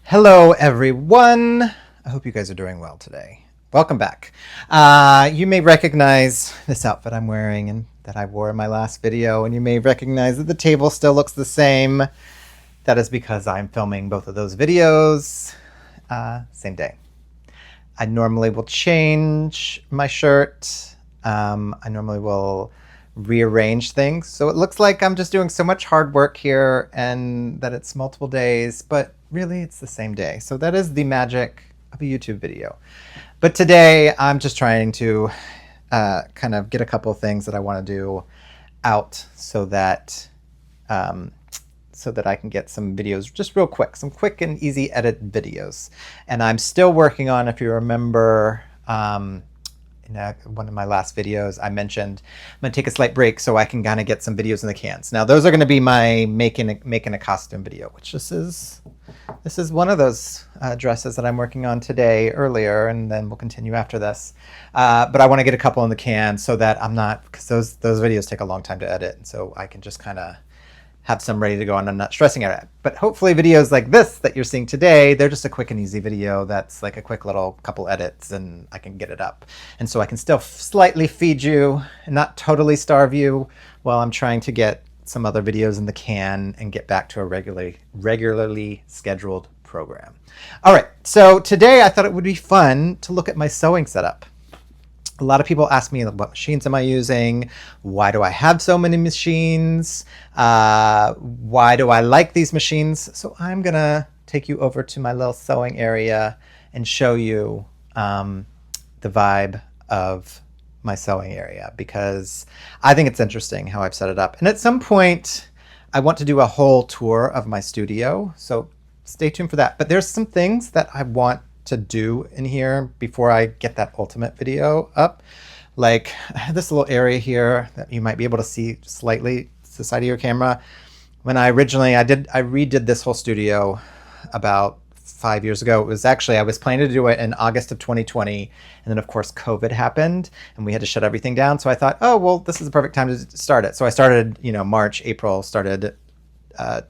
Hello everyone! I hope you guys are doing well today. Welcome back. You may recognize this outfit I'm wearing and that I wore in my last video, and you may recognize that the table still looks the same. That is because I'm filming both of those videos same day. I normally will change my shirt. I normally will rearrange things. So it looks like I'm just doing so much hard work here and that it's multiple days, but really it's the same day. So that is the magic of a YouTube video. But today I'm just trying to kind of get a couple of things that I want to do out so that I can get some videos just real quick, some quick and easy edit videos. And I'm still working on, if you remember, in one of my last videos, I mentioned I'm going to take a slight break so I can kind of get some videos in the cans. Now, those are going to be my making a costume video, which this is one of those dresses that I'm working on today earlier, and then we'll continue after this. But I want to get a couple in the can so that I'm not, because those videos take a long time to edit, and so I can just kind of have some ready to go and I'm not stressing out. But hopefully videos like this that you're seeing today, they're just a quick and easy video that's like a quick little couple edits and I can get it up. And so I can still slightly feed you and not totally starve you while I'm trying to get some other videos in the can and get back to a regularly scheduled program. All right, so today I thought it would be fun to look at my sewing setup. A lot of people ask me, what machines am I using? Why do I have so many machines? Why do I like these machines? So I'm gonna take you over to my little sewing area and show you the vibe of my sewing area, because I think it's interesting how I've set it up. And at some point, I want to do a whole tour of my studio, so stay tuned for that. But there's some things that I want to do in here before I get that ultimate video up. Like I have this little area here that you might be able to see slightly to the side of your camera. When I redid this whole studio about 5 years ago. It was actually, I was planning to do it in August of 2020. And then of course, COVID happened and we had to shut everything down. So I thought, oh, well, this is the perfect time to start it. So I started, March, April, started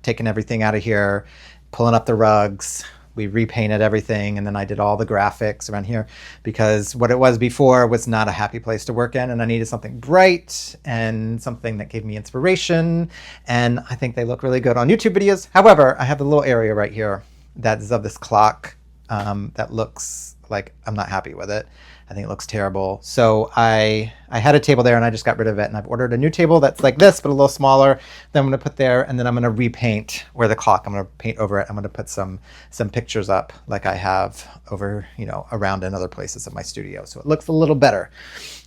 taking everything out of here, pulling up the rugs. We repainted everything, and then I did all the graphics around here because what it was before was not a happy place to work in, and I needed something bright and something that gave me inspiration, and I think they look really good on YouTube videos. However, I have a little area right here that is of this clock that looks like I'm not happy with it. I think it looks terrible. So I had a table there and I just got rid of it, and I've ordered a new table that's like this but a little smaller that I'm going to put there, and then I'm going to repaint where the clock, I'm going to paint over it. I'm going to put some pictures up like I have over, around in other places of my studio, so it looks a little better.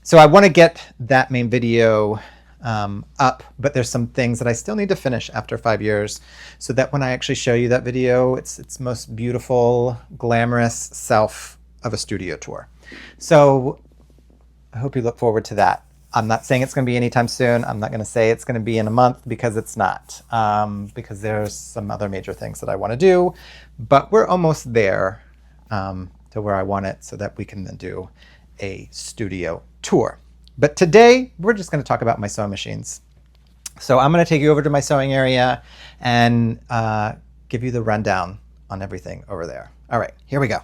So I want to get that main video up, but there's some things that I still need to finish after 5 years so that when I actually show you that video, it's most beautiful, glamorous self of a studio tour. So I hope you look forward to that. I'm not saying it's going to be anytime soon. I'm not going to say it's going to be in a month, because it's not, because there's some other major things that I want to do, but we're almost there to where I want it so that we can then do a studio tour. But today we're just going to talk about my sewing machines. So I'm going to take you over to my sewing area and give you the rundown on everything over there. All right, here we go.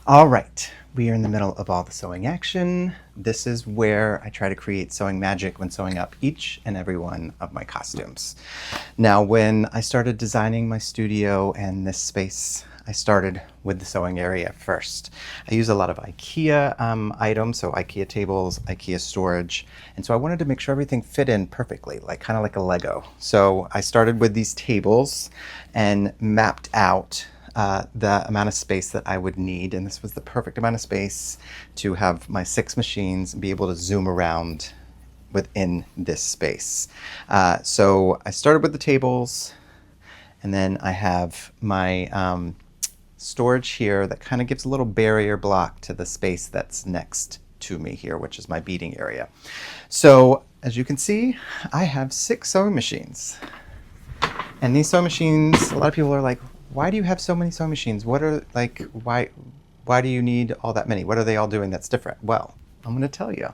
All right, we are in the middle of all the sewing action. This is where I try to create sewing magic when sewing up each and every one of my costumes. Now, when I started designing my studio and this space, I started with the sewing area first. I use a lot of IKEA items, so IKEA tables, IKEA storage, and so I wanted to make sure everything fit in perfectly, kind of like a Lego. So I started with these tables and mapped out the amount of space that I would need, and this was the perfect amount of space to have my 6 machines and be able to zoom around within this space. So I started with the tables, and then I have my storage here that kind of gives a little barrier block to the space that's next to me here, which is my beading area. So as you can see, I have 6 sewing machines. And these sewing machines, a lot of people are like, why do you have so many sewing machines? What are, why do you need all that many? What are they all doing that's different? Well, I'm going to tell you.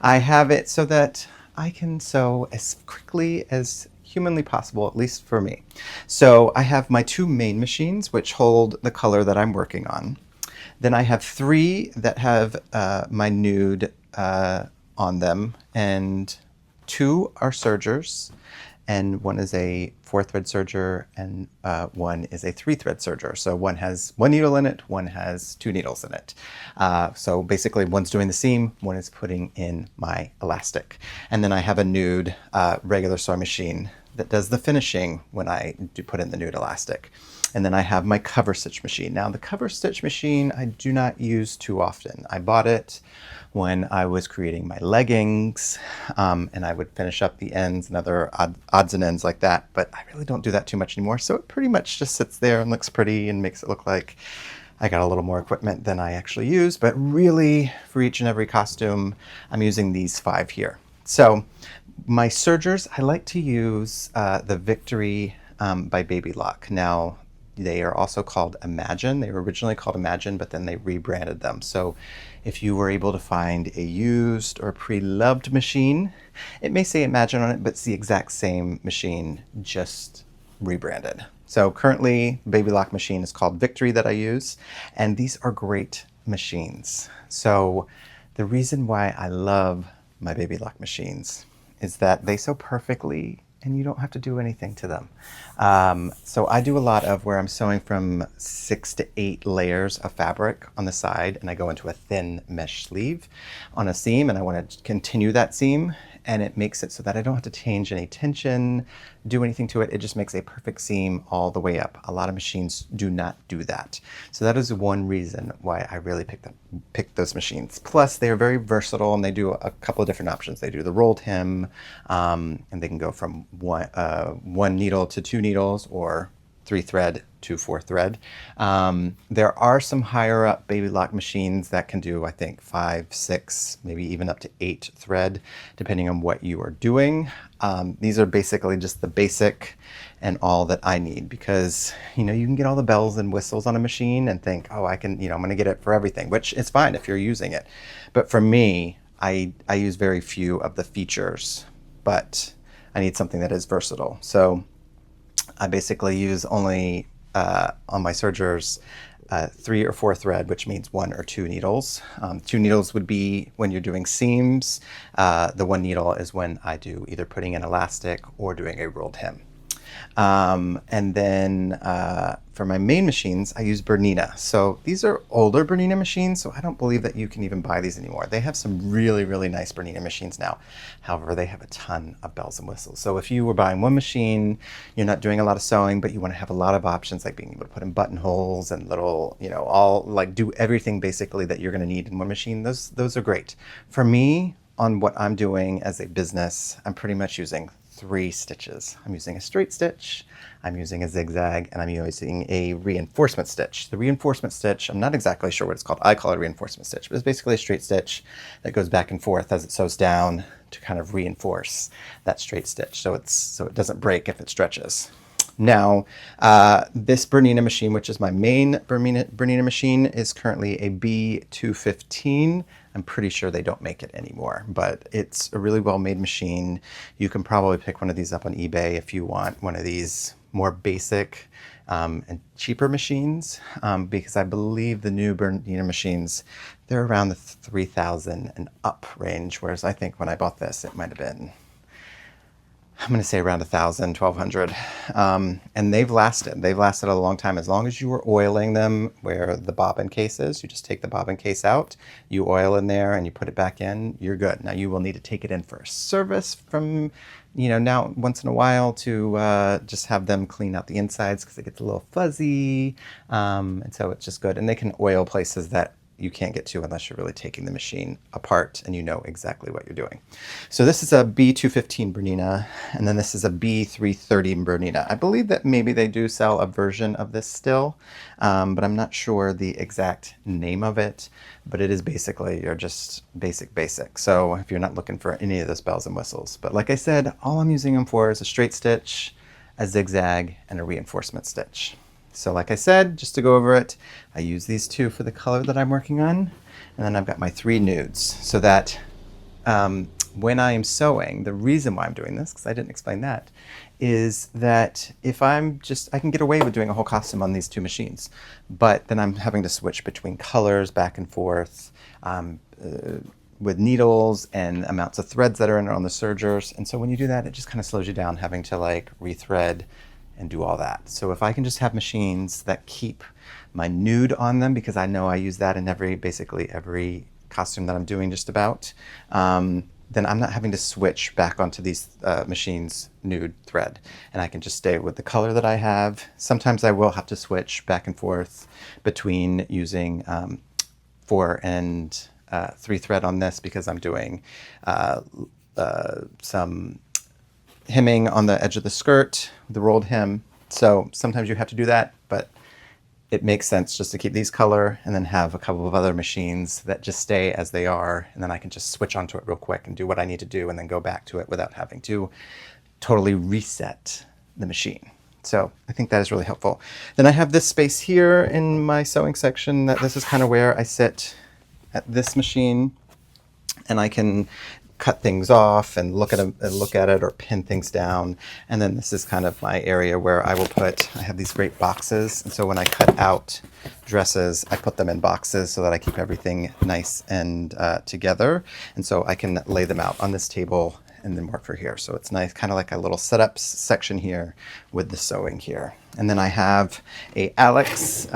I have it so that I can sew as quickly as humanly possible, at least for me. So I have my 2 main machines, which hold the color that I'm working on. Then I have 3 that have my nude on them, and 2 are sergers, and 1 is a 4-thread serger, and 1 is a 3-thread serger. So 1 has 1 needle in it, 1 has 2 needles in it. So basically 1's doing the seam, 1 is putting in my elastic. And then I have a nude regular sewing machine that does the finishing when I do put in the nude elastic. And then I have my cover stitch machine. Now the cover stitch machine I do not use too often. I bought it when I was creating my leggings, and I would finish up the ends and other odds and ends like that, but I really don't do that too much anymore. So it pretty much just sits there and looks pretty and makes it look like I got a little more equipment than I actually use. But really, for each and every costume, I'm using these 5 here. So my sergers, I like to use the Victory by Baby Lock. Now, they are also called Imagine. They were originally called Imagine, but then they rebranded them. So if you were able to find a used or pre-loved machine, it may say Imagine on it, but it's the exact same machine, just rebranded. So currently, the Baby Lock machine is called Victory that I use, and these are great machines. So the reason why I love my Baby Lock machines is that they sew perfectly and you don't have to do anything to them. So I do a lot of where I'm sewing from 6 to 8 layers of fabric on the side, and I go into a thin mesh sleeve on a seam, and I want to continue that seam, and it makes it so that I don't have to change any tension, do anything to it. It just makes a perfect seam all the way up. A lot of machines do not do that. So that is one reason why I really picked those machines. Plus, they are very versatile, and they do a couple of different options. They do the rolled hem, and they can go from one needle to 2 needles, or 3-thread to 4-thread. There are some higher up Baby Lock machines that can do, I think, 5, 6, maybe even up to 8 thread, depending on what you are doing. These are basically just the basic and all that I need, because you can get all the bells and whistles on a machine and think, oh, I can, I'm going to get it for everything, which is fine if you're using it. But for me, I use very few of the features, but I need something that is versatile. So I basically use only on my sergers 3 or 4 thread, which means 1 or 2 needles. 2 needles would be when you're doing seams. The 1 needle is when I do either putting in elastic or doing a rolled hem. And then for my main machines, I use Bernina. So these are older Bernina machines, so I don't believe that you can even buy these anymore. They have some really, really nice Bernina machines now. However, they have a ton of bells and whistles. So if you were buying one machine, you're not doing a lot of sewing, but you want to have a lot of options, like being able to put in buttonholes and little, all like do everything basically that you're going to need in one machine, those are great. For me, on what I'm doing as a business, I'm pretty much using 3 stitches. I'm using a straight stitch, I'm using a zigzag, and I'm using a reinforcement stitch. The reinforcement stitch, I'm not exactly sure what it's called. I call it a reinforcement stitch, but it's basically a straight stitch that goes back and forth as it sews down to kind of reinforce that straight stitch so it doesn't break if it stretches. Now, this Bernina machine, which is my main Bernina machine, is currently a B215. I'm pretty sure they don't make it anymore, but it's a really well-made machine. You can probably pick one of these up on eBay if you want one of these more basic and cheaper machines, because I believe the new Bernina machines, they're around the 3,000 and up range, whereas I think when I bought this, it might have been, I'm going to say around 1,000, 1,200. And they've lasted a long time. As long as you were oiling them where the bobbin case is, you just take the bobbin case out, you oil in there and you put it back in, you're good. Now you will need to take it in for a service from, now once in a while to just have them clean out the insides because it gets a little fuzzy. And so it's just good. And they can oil places that you can't get to unless you're really taking the machine apart and you know exactly what you're doing. So this is a B215 Bernina, and then this is a B330 Bernina. I believe that maybe they do sell a version of this still, but I'm not sure the exact name of it, but it is basically your just basic. So if you're not looking for any of those bells and whistles. But like I said, all I'm using them for is a straight stitch, a zigzag, and a reinforcement stitch. So like I said, just to go over it, I use these 2 for the color that I'm working on, and then I've got my 3 nudes, so that when I am sewing, the reason why I'm doing this, because I didn't explain that, is that if I can get away with doing a whole costume on these two machines, but then I'm having to switch between colors back and forth with needles and amounts of threads that are in on the sergers. And so when you do that, it just kind of slows you down having to like rethread and do all that. So if I can just have machines that keep my nude on them, because I know I use that in basically every costume that I'm doing just about, then I'm not having to switch back onto these machines nude thread, and I can just stay with the color that I have. Sometimes I will have to switch back and forth between using 4 and 3 thread on this, because I'm doing some hemming on the edge of the skirt, the rolled hem. So sometimes you have to do that, but it makes sense just to keep these color and then have a couple of other machines that just stay as they are, and then I can just switch onto it real quick and do what I need to do and then go back to it without having to totally reset the machine. So I think that is really helpful. Then I have this space here in my sewing section that this is kind of where I sit at this machine, and I can cut things off and look at it or pin things down. And then this is kind of my area where I have these great boxes. And so when I cut out dresses, I put them in boxes so that I keep everything nice and together. And so I can lay them out on this table and then work for here. So it's nice, kind of like a little setup section here with the sewing here. And then I have a Alex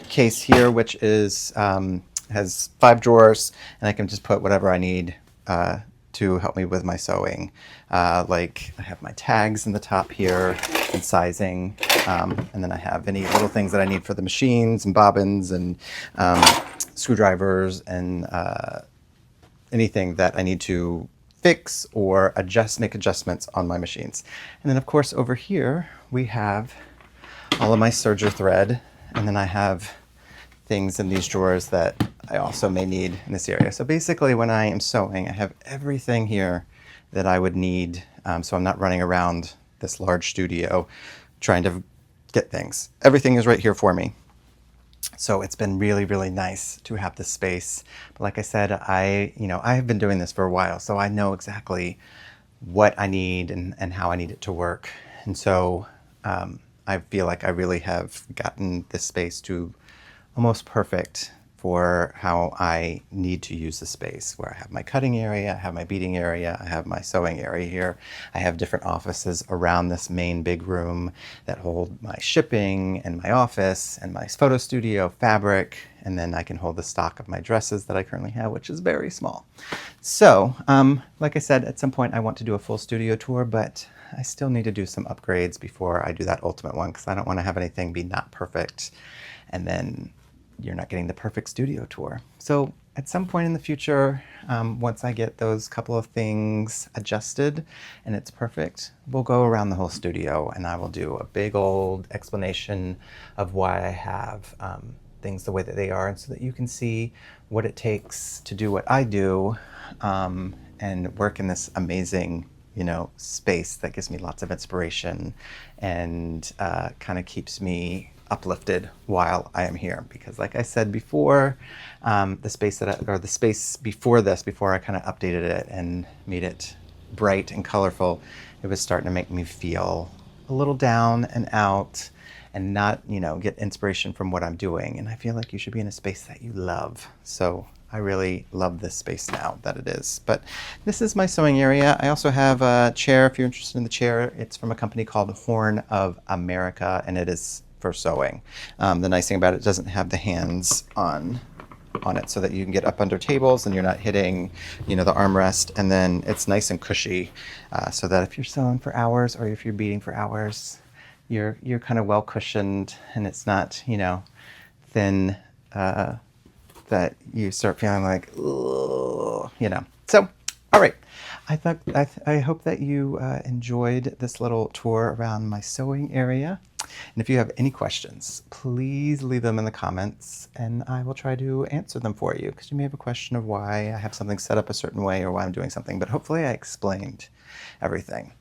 case here, which is has 5 drawers, and I can just put whatever I need to help me with my sewing. Like I have my tags in the top here and sizing, and then I have any little things that I need for the machines and bobbins and screwdrivers and anything that I need to fix or make adjustments on my machines. And then of course over here we have all of my serger thread, and then I have things in these drawers that I also may need in this area. So basically when I am sewing, I have everything here that I would need, so I'm not running around this large studio trying to get things. Everything is right here for me. So it's been really, really nice to have this space. But like I said, I have been doing this for a while, so I know exactly what I need and how I need it to work. And so I feel like I really have gotten this space to almost perfect for how I need to use the space, where I have my cutting area, I have my beading area, I have my sewing area here. I have different offices around this main big room that hold my shipping and my office and my photo studio, fabric, and then I can hold the stock of my dresses that I currently have, which is very small. So, like I said, at some point I want to do a full studio tour, but I still need to do some upgrades before I do that ultimate one, because I don't want to have anything be not perfect and then you're not getting the perfect studio tour. So at some point in the future, once I get those couple of things adjusted and it's perfect, we'll go around the whole studio and I will do a big old explanation of why I have things the way that they are, and so that you can see what it takes to do what I do and work in this amazing space that gives me lots of inspiration and kind of keeps me uplifted while I am here. Because like I said before, the space before this, before I kind of updated it and made it bright and colorful, it was starting to make me feel a little down and out and not, get inspiration from what I'm doing. And I feel like you should be in a space that you love. So I really love this space now that it is. But this is my sewing area. I also have a chair, if you're interested in the chair. It's from a company called Horn of America, and it is for sewing. The nice thing about it doesn't have the hands on it, so that you can get up under tables and you're not hitting, the armrest. And then it's nice and cushy, so that if you're sewing for hours or if you're beading for hours, you're kind of well cushioned, and it's not, thin, that you start feeling like, ugh, So, all right. I hope that you enjoyed this little tour around my sewing area. And if you have any questions, please leave them in the comments and I will try to answer them for you, because you may have a question of why I have something set up a certain way or why I'm doing something, but hopefully I explained everything.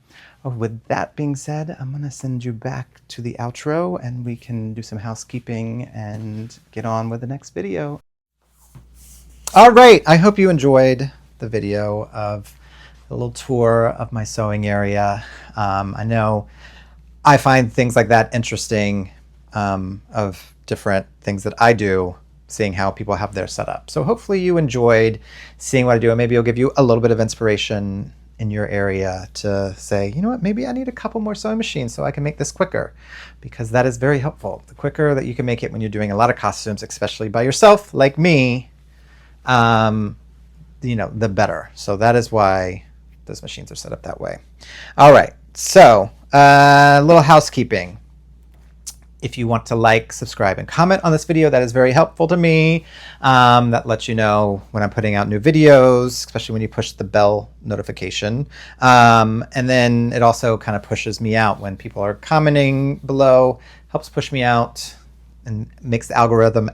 With that being said, I'm going to send you back to the outro and we can do some housekeeping and get on with the next video. All right, I hope you enjoyed the video of a little tour of my sewing area. I know I find things like that interesting, of different things that I do, seeing how people have their setup. So hopefully you enjoyed seeing what I do, and maybe it'll give you a little bit of inspiration in your area to say, you know what, maybe I need a couple more sewing machines so I can make this quicker, because that is very helpful. The quicker that you can make it when you're doing a lot of costumes, especially by yourself, like me, the better. So that is why those machines are set up that way. All right, so a little housekeeping. If you want to like, subscribe, and comment on this video, that is very helpful to me. That lets you know when I'm putting out new videos, especially when you push the bell notification. And then it also kind of pushes me out when people are commenting below, helps push me out and makes the algorithm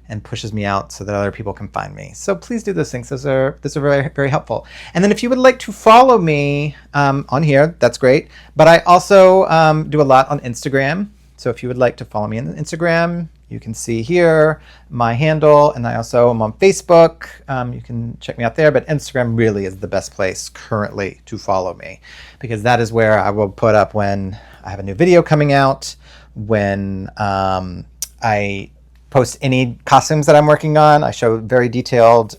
and pushes me out so that other people can find me. So please do those things. Those are very, very helpful. And then if you would like to follow me on here, that's great. But I also do a lot on Instagram. So if you would like to follow me on Instagram, you can see here my handle. And I also am on Facebook. You can check me out there. But Instagram really is the best place currently to follow me, because that is where I will put up when I have a new video coming out, when I post any costumes that I'm working on. I show very detailed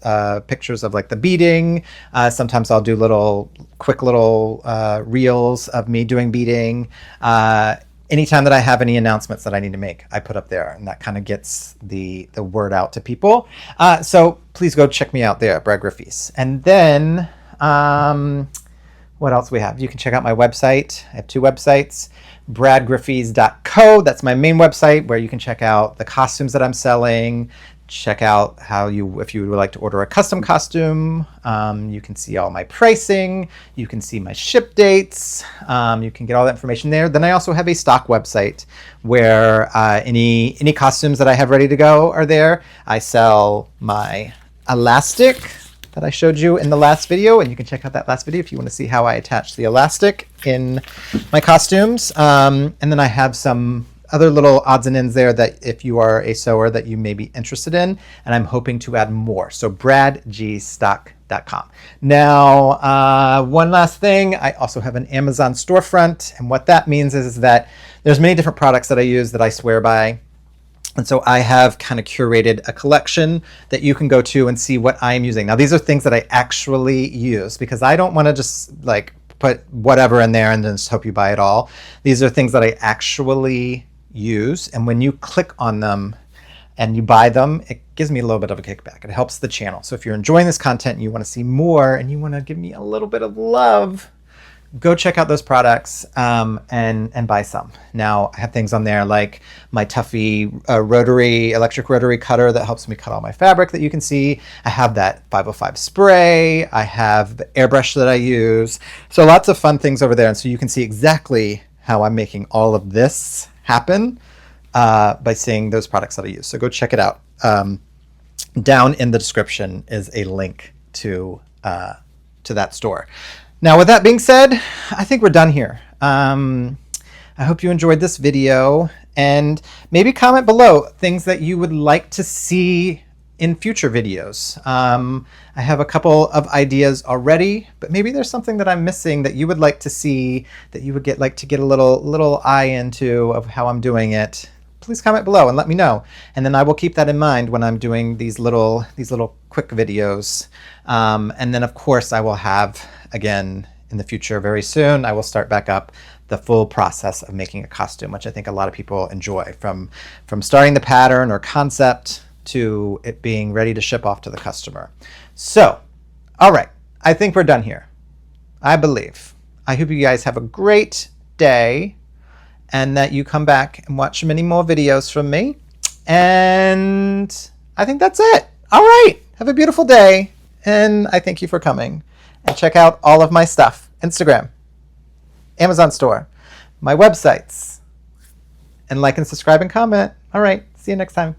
pictures of like the beading. Sometimes I'll do quick little reels of me doing beading. Anytime that I have any announcements that I need to make, I put up there, and that kind of gets the word out to people. So please go check me out there, Brad Griffiths. And then what else we have? You can check out my website. I have two websites. bradgriffiths.co. That's my main website, where you can check out the costumes that I'm selling, check out if you would like to order a custom costume. You can see all my pricing. You can see my ship dates. You can get all that information there. Then I also have a stock website where any costumes that I have ready to go are there. I sell my elastic that I showed you in the last video, and you can check out that last video if you want to see how I attach the elastic in my costumes. And then I have some other little odds and ends there that if you are a sewer that you may be interested in, and I'm hoping to add more. So bradgstock.com. Now, one last thing, I also have an Amazon storefront, and what that means is that there's many different products that I use that I swear by. And so I have kind of curated a collection that you can go to and see what I am using. Now, these are things that I actually use, because I don't want to just like put whatever in there and then just hope you buy it all. These are things that I actually use. And when you click on them and you buy them, it gives me a little bit of a kickback. It helps the channel. So if you're enjoying this content and you want to see more and you want to give me a little bit of love, go check out those products and buy some. Now, I have things on there like my Tuffy electric rotary cutter that helps me cut all my fabric that you can see. I have that 505 spray. I have the airbrush that I use. So lots of fun things over there. And so you can see exactly how I'm making all of this happen by seeing those products that I use. So go check it out. Down in the description is a link to that store. Now, with that being said, I think we're done here. I hope you enjoyed this video, and maybe comment below things that you would like to see in future videos. I have a couple of ideas already, but maybe there's something that I'm missing that you would like to see, that you would like to get a little eye into of how I'm doing it. Please comment below and let me know, and then I will keep that in mind when I'm doing these little quick videos. And then of course I will have, again in the future, very soon, I will start back up the full process of making a costume, which I think a lot of people enjoy, from starting the pattern or concept to it being ready to ship off to the customer. So, all right, I think we're done here. I believe. I hope you guys have a great day, and that you come back and watch many more videos from me. And I think that's it. All right, have a beautiful day, and I thank you for coming. And check out all of my stuff: Instagram, Amazon store, my websites, and like and subscribe and comment. All right, see you next time.